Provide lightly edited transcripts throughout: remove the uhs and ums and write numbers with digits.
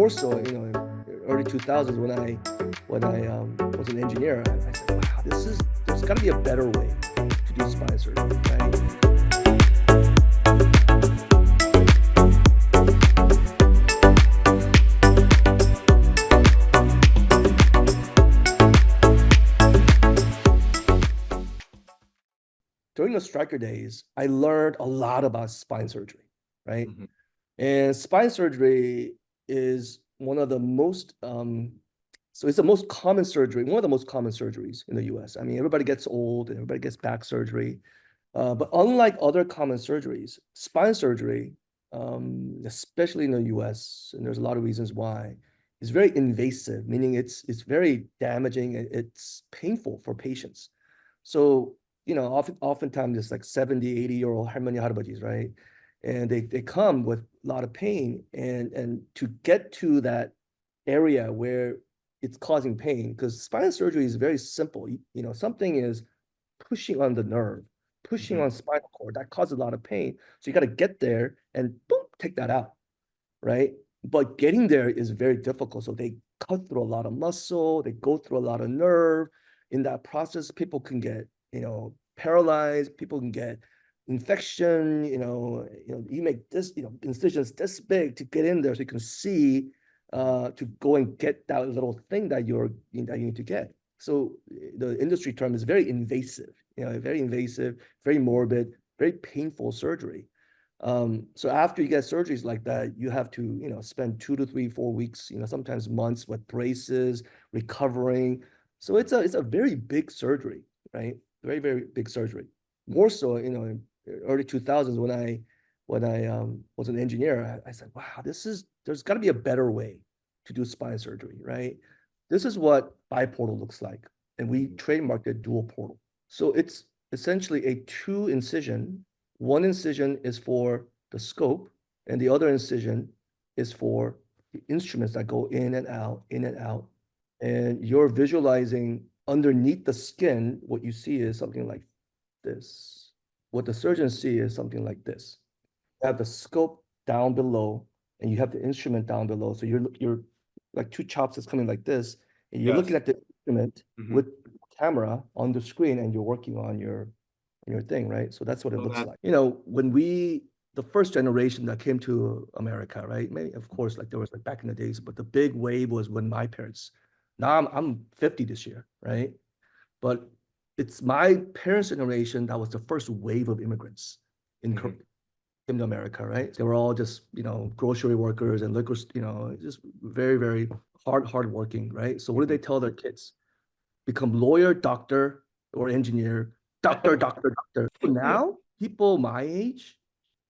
more so, in early 2000s when I was an engineer. I said, wow, there's got to be a better way to do spine surgery, right? During the striker days, I learned a lot about spine surgery, right? Mhm. And spine surgery is one of the most, so it's the most common surgery, one of the most common surgeries in the US. I mean, everybody gets old and everybody gets back surgery. But unlike other common surgeries, spine surgery, especially in the US, and there's a lot of reasons why, is very invasive, meaning it's very damaging and it's painful for patients. So, oftentimes it's like 70, 80-year-old 할머니, 할아버지's, right? And they come with a lot of pain. And to get to that area where it's causing pain, because spine surgery is very simple. Something is pushing on the nerve, pushing Mhm. on spinal cord. That causes a lot of pain. So you got to get there and boom, take that out, right? But getting there is very difficult. So they cut through a lot of muscle, they go through a lot of nerve. In that process, people can get, paralyzed, people can get infection, you make this, incisions this big to get in there so you can see to go and get that little thing that that you need to get. So the industry term is very invasive, very invasive, very morbid, very painful surgery. So after you get surgeries like that, you have to, spend 2 to 3, 4 weeks, sometimes months with braces, recovering. So it's a very big surgery, right? Very, very big surgery. More so, in early 2000s when I was an engineer, I said, wow, there's got to be a better way to do spine surgery, right? This is what biportal looks like. And we Mhm. trademarked it dual portal. So it's essentially a two incision. One incision is for the scope, and the other incision is for the instruments that go in and out, in and out. And you're visualizing underneath the skin, what you see is something like this. What the surgeons see is something like this. You have the scope down below, and you have the instrument down below. So you're like two chopsticks coming like this, and you're looking Yes. at the instrument Mhm. with camera on the screen, and you're working on your thing, right? So that's what it So looks that like. When the first generation that came to America, right? Maybe, of course, like there was like back in the days, but the big wave was when my parents. Now I'm 50 this year, right? But it's my parents' generation that was the first wave of immigrants in Mhm. came to America, right? They were all just, grocery workers and liquor, just very, very hard working, right? So what do Mhm. they tell their kids? Become lawyer, doctor, or engineer, doctor, doctor, doctor. So now, people my age,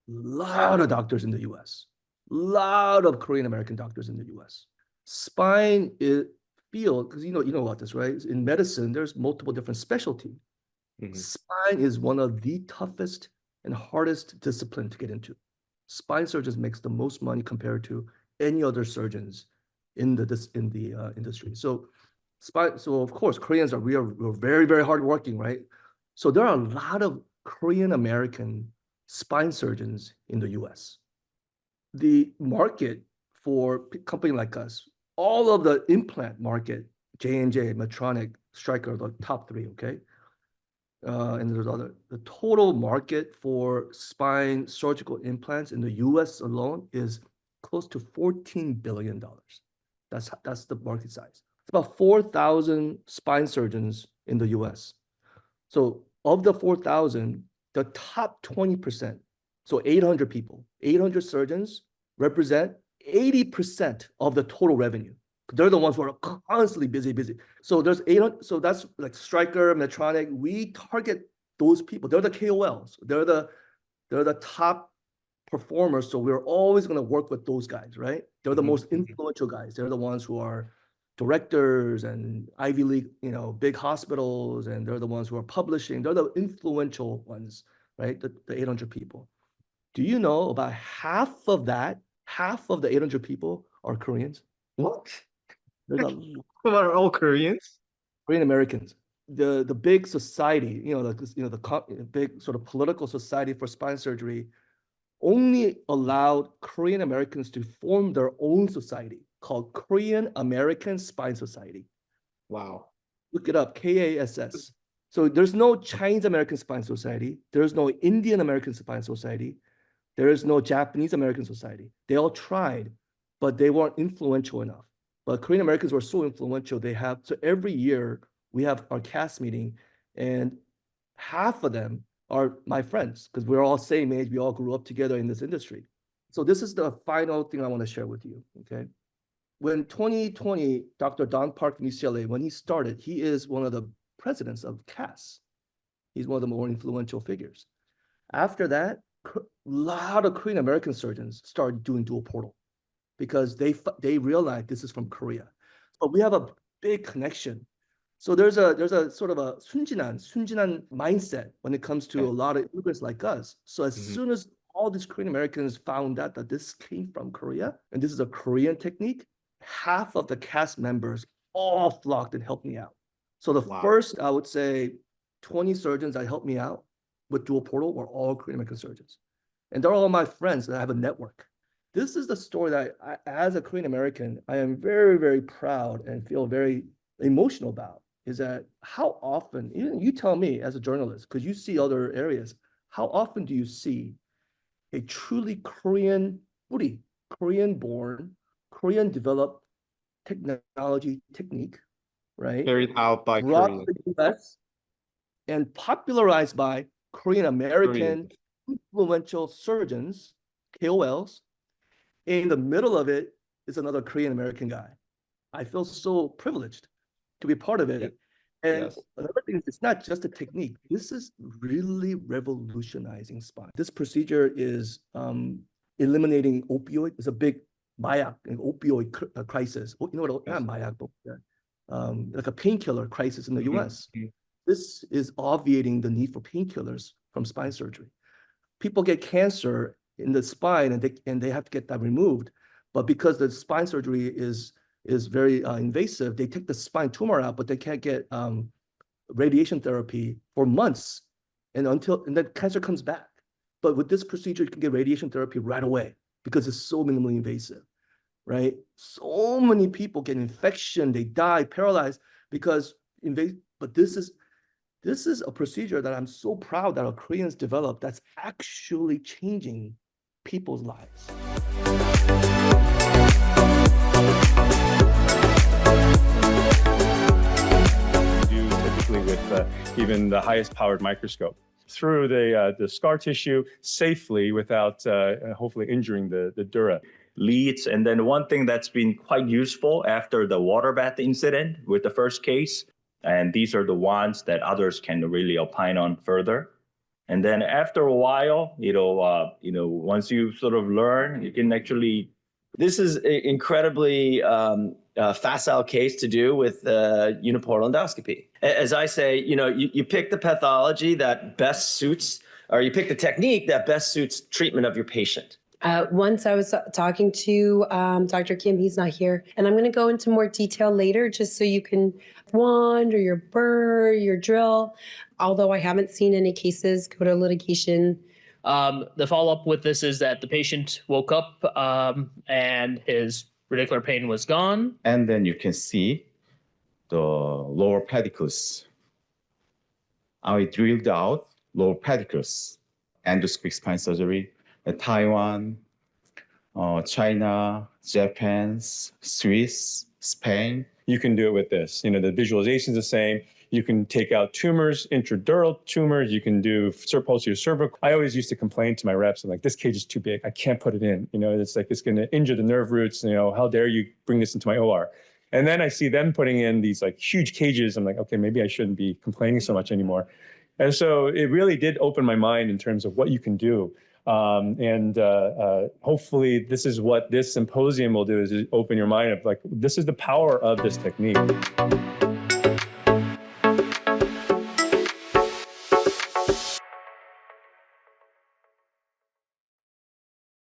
lot of doctors in the US, lot of Korean American doctors in the US. Spine is field, because you know about this, right? In medicine, there's multiple different specialty. Mhm. Spine is one of the toughest and hardest discipline to get into. Spine surgeons makes the most money compared to any other surgeons in the industry. So of course Koreans we're very, very hardworking, right? So there are a lot of Korean American spine surgeons in the US. The market for a company like us, all of the implant market, J&J, Medtronic, Stryker, the top three, okay? And there's other. The total market for spine surgical implants in the US alone is close to $14 billion. That's the market size. It's about 4,000 spine surgeons in the US. So of the 4,000, the top 20%, so 800 people, 800 surgeons represent 80% of the total revenue. They're the ones who are constantly busy, busy. So there's 800, so that's like Stryker, Medtronic. We target those people. They're the KOLs. They're the top performers. So we're always going to work with those guys, right? They're the Mhm. most Mhm. influential guys. They're the ones who are directors and Ivy League, big hospitals, and they're the ones who are publishing. They're the influential ones, right? The 800 people. Do you know about half of the 800 people are Koreans? What? There's a Are all Koreans? Korean Americans. The big society, the big sort of political society for spine surgery only allowed Korean Americans to form their own society called Korean American Spine Society. Wow. Look it up, KASS. So there's no Chinese American Spine Society. There's no Indian American Spine Society. There is no Japanese American Society. They all tried, but they weren't influential enough. But Korean Americans were so influential. So every year we have our cast meeting, and half of them are my friends because we're all same age. We all grew up together in this industry. So this is the final thing I want to share with you. Okay. When 2020, Dr. Don Park from UCLA, when he started, he is one of the presidents of CAS. He's one of the more influential figures. After that, a lot of Korean American surgeons started doing dual portal because they realized this is from Korea. But we have a big connection. So there's a sort of a 순진한 mindset when it comes to a lot of immigrants like us. So as soon as all these Korean Americans found out that this came from Korea and this is a Korean technique, half of the cast members all flocked and helped me out. So the first, I would say, 20 surgeons that helped me out with dual portal were all Korean American surgeons. And they're all my friends that I have a network. This is the story that as a Korean American, I am very, very proud and feel very emotional about, is that how often, you tell me as a journalist, because you see other areas, how often do you see a truly Korean Korean-born, Korean-developed technology technique, right? Carried out by Brought Korean. to the US and popularized by Korean American influential surgeons, KOLs. In the middle of it is another Korean American guy. I feel so privileged to be part of it. Yeah. And Yes. another thing is, it's not just a technique. This is really revolutionizing spine. This procedure is eliminating opioid. It's a big mayak and opioid crisis. You know what? Not mayak, but like a painkiller crisis in the U.S. This is obviating the need for painkillers from spine surgery. People get cancer in the spine and they have to get that removed. But because the spine surgery is very invasive, they take the spine tumor out, but they can't get radiation therapy for months and then cancer comes back. But with this procedure, you can get radiation therapy right away because it's so minimally invasive, right? So many people get infection, they die, paralyzed because but this is a procedure that I'm so proud that our Koreans developed that's actually changing people's lives. Do typically with even the highest powered microscope through the scar tissue safely without hopefully injuring the dura. Leads. And then one thing that's been quite useful after the water bath incident with the first case, and these are the ones that others can really opine on further. And then after a while, once you sort of learn, you can actually. This is an incredibly facile case to do with uniportal endoscopy. As I say, you pick the pathology that best suits, or you pick the technique that best suits treatment of your patient. Once I was talking to Dr. Kim, he's not here, and I'm going to go into more detail later just so you can wand or your burr, your drill, although I haven't seen any cases go to litigation. The follow-up with this is that the patient woke up and his radicular pain was gone. And then you can see the lower pedicles. I drilled out lower pedicles, endoscopic spine surgery. Taiwan, China, Japan, Swiss, Spain. You can do it with this. The visualization is the same. You can take out tumors, intradural tumors. You can do posterior cervical. I always used to complain to my reps, I'm like, this cage is too big. I can't put it in. It's like, it's going to injure the nerve roots. How dare you bring this into my OR? And then I see them putting in these like huge cages. I'm like, okay, maybe I shouldn't be complaining so much anymore. And so it really did open my mind in terms of what you can do. Hopefully this is what this symposium will do, is open your mind of like, this is the power of this technique.